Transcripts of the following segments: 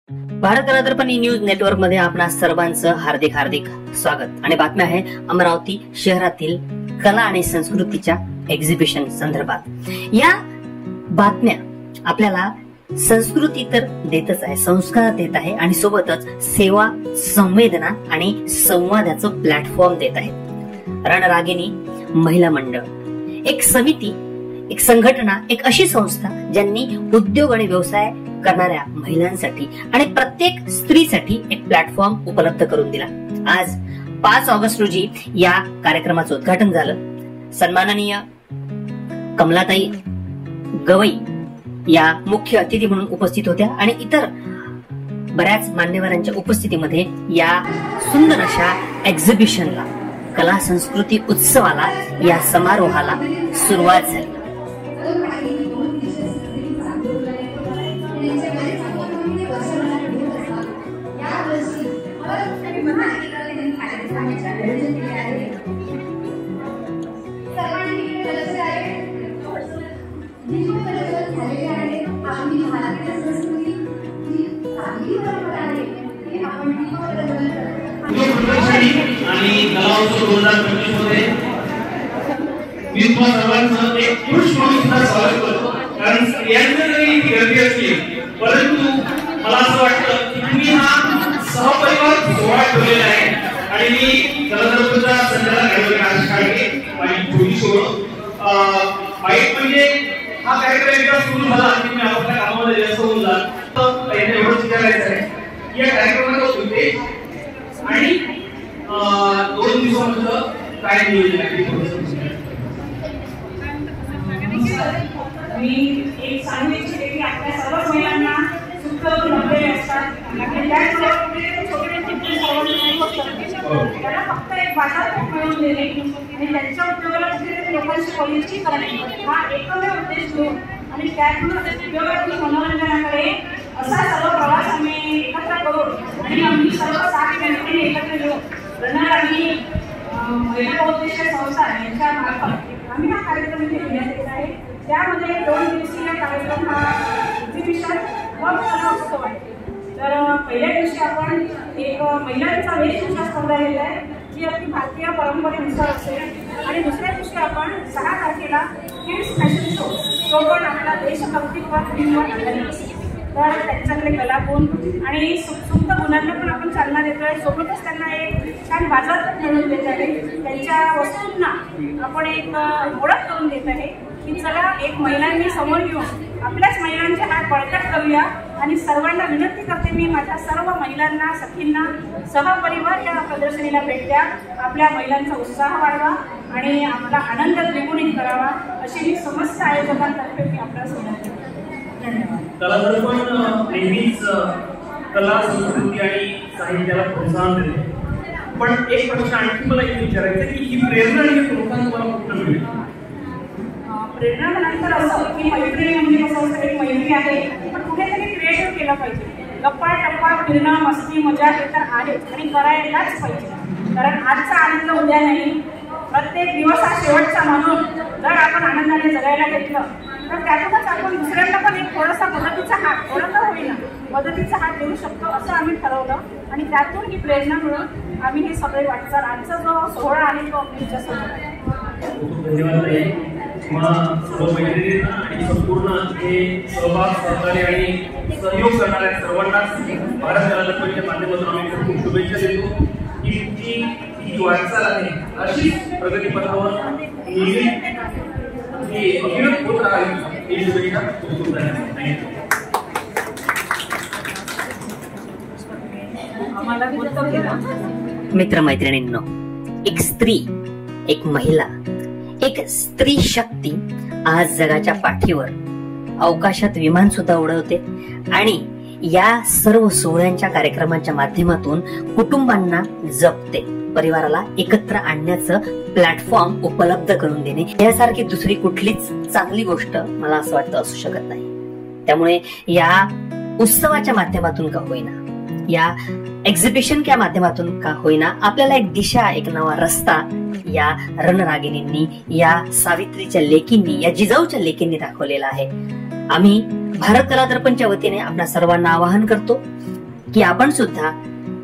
Bharat Kaladarpan news network मध्ये आपणा सर्वांचं हार्दिक हार्दिक स्वागत आणि बातम्या आहे अमरावती शहरातील कला आणि संस्कृतीच्या एक्झिबिशन संदर्भात। या बातम्या आपल्याला संस्कृती तर देतच आहे, संस्कार देत आहे आणि सोबतच सेवा, संवेदना आणि संवादाचं प्लॅटफॉर्म देत आहे। रणरागिणी महिला मंडळ एक समिती, एक संघटना, एक अशी संस्था ज्यांनी उद्योग आणि व्यवसाय करणाऱ्या महिलांसाठी आणि प्रत्येक स्त्रीसाठी एक प्लॅटफॉर्म उपलब्ध करून दिला। आज 5 ऑगस्ट रोजी या कार्यक्रमाचं उद्घाटन झालं। सन्माननीय कमलाताई गवई या मुख्य अतिथी म्हणून उपस्थित होत्या आणि इतर बऱ्याच मान्यवरांच्या उपस्थितीमध्ये या सुंदर अशा एक्झिबिशनला, कला संस्कृती उत्सवाला, या समारोहाला सुरुवात झाली। आणि कला उत्सव 2025 मध्ये मी तुम्हाला सर्वांचं एक पुरुष म्हणून सुद्धा स्वागत करतो, कारण स्त्रियांची जरी गर्दी असली परंतु मला असं वाटतं की तुम्ही हा सहपरिवार सोहळा ठेवलेला आहे आणि मी कलादर्पणच्या संचालक ॲडव्होकेट आशिष काळगे माझी छोटी सोबत वाईट म्हणजे हा कार्यक्रम एकदा सुरू झाला की मी आपल्या कामामध्ये व्यस्त होऊन जात। तर एवढंच विचारायचं आहे या कार्यक्रमाचा उद्देश आणि 2 दिवसांचं काय नियोजन आहे। मी एक सांगू इच्छिते की आपल्या सर्व महिलांना सुख नवरे असतात, त्याला फक्त एक बाजारपेठ मिळवून देणे आणि त्यांच्या उपयोगाला कुठेतरी लोकांची पॉलिसी करणे हा एकमेव उद्देश घेऊन आणि त्यातून उपयोगातील मनोरंजनाकडे असा सर्व प्रवास आम्ही एकत्र करून आणि आम्ही सर्व 7 व्यक्तींनी एकत्र येऊन रणरागिणी महिला उद्देश संस्था यांच्या मार्फत आम्ही हा कार्यक्रम इथे घेण्यात येत आहे। त्यामध्ये 2 दिवसीय कार्यक्रम हा एक्झिबिशन व कला उत्सव आहे। तर पहिल्या दिवशी आपण एक महिलांचा वेशभूषा स्पर्धा घेत आहे जी आपली भारतीय परंपरेनुसार असेल आणि दुसऱ्या दिवशी आपण 6 तारखेला किड्स फॅशन शो, तो पण आपला देशभक्तीपर थीमवर आधारित असेल। तर त्यांच्याकडे कलागुण आणि सुप्त गुणांना पण आपण चालना देतोय, सोबतच त्यांना एक छान बाजारपेठ मिळवून देत आहे। त्यांच्या वस्तूंना आपण एक ओळख करून देत आहे की चला एक महिलांनी समोर येऊन आपल्याच महिलांचे हात बळकट करूया आणि सर्वांना विनंती करते मी माझ्या सर्व महिलांना, सखींना सहपरिवार या प्रदर्शनीला भेट द्या, आपल्या महिलांचा उत्साह वाढवा आणि आपला आनंद द्विगुणित करावा अशी मी समस्त आयोजकांतर्फे मी आपल्याला विनंती करते। धन्यवाद। कलादर्पण नेहमीच कला, संस्कृती आणि साहित्याला प्रोत्साहन देते, पण एक प्रश्न आणखी मला इथे विचारायचं आहे की ही प्रेरणा आणि प्रोत्साहन तुम्हाला कुठून मिळेल? प्रेरणा म्हणाल असं की मैत्री म्हणजे कसं असतं, एक मैत्री आहे पण कुठेतरी क्रिएटिव्ह केलं पाहिजे। गप्पा टप्पा, फिरणं, मस्ती, मजा हे तर आहेच आणि करायलाच पाहिजे, कारण आजचा आनंद उद्या नाही। प्रत्येक दिवस हा शेवटचा म्हणून जर आपण आनंदाने जगायला घेतलं तर त्यातूनच आपण दुसऱ्यांना पण एक थोडासा मदतीचा हात, थोडा तर होईना मदतीचा हात देऊ शकतो असं आम्ही ठरवलं आणि त्यातून ही प्रेरणा मिळून आम्ही हे सगळे वाटचाल आजचा जो सोहळा आहे तो आम्ही तुमच्यासोबत आहे। धन्यवाद। तुम्हाला सर्व मैत्रिणींना आणि संपूर्ण हे सहभाग, सहकार्य आणि सहयोग करणाऱ्या सर्वांनाच भारत कलादर्पणच्या माध्यमातून आम्ही खूप शुभेच्छा देतो की तुमची ही वाटचाल आहे अशी प्रगतीपथावर नेहमी अविरत होत राहावी ही शुभेच्छा खूप मित्रमैत्रिणींनो, एक स्त्री, एक महिला, एक स्त्री शक्ती आज जगाच्या पाठीवर अवकाशात विमान सुद्धा उडवते आणि या सर्व सोहळ्यांच्या कार्यक्रमांच्या माध्यमातून कुटुंबांना जपते, परिवाराला एकत्र आणण्याचं प्लॅटफॉर्म उपलब्ध करून देणे यासारखी दुसरी कुठलीच चांगली गोष्ट मला असं वाटतं असू शकत नाही। त्यामुळे या उत्सवाच्या माध्यमातून का होईना, या एक्झिबिशनच्या माध्यमातून का होईना आपल्याला एक दिशा, एक नवा रस्ता या रणरागिणींनी, या सावित्रीच्या लेकींनी, या जिजाऊच्या लेकींनी दाखवलेला आहे। आम्ही भारत कलादर्पणच्या वतीने आपल्या सर्वांना आवाहन करतो की आपण सुद्धा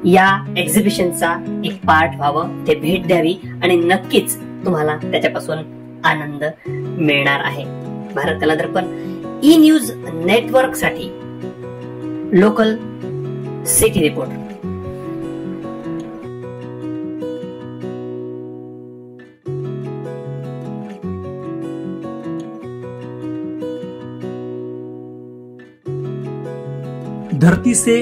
या एक्झिबिशनचा एक पार्ट व्हावं, ते भेट द्यावी आणि नक्कीच तुम्हाला त्याच्यापासून आनंद मिळणार आहे. भारत कला दर्पण ई न्यूज नेटवर्क साठी लोकल सिटी रिपोर्ट. धरती से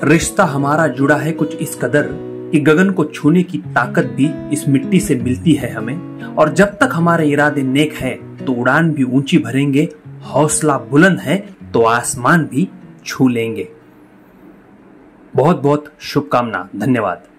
रिश्ता हमारा जुड़ा है कुछ इस कदर कि गगन को छूने की ताकत भी इस मिट्टी से मिलती है हमें. और जब तक हमारे इरादे नेक है तो उड़ान भी ऊंची भरेंगे, हौसला बुलंद है तो आसमान भी छू लेंगे. बहुत बहुत शुभकामना. धन्यवाद.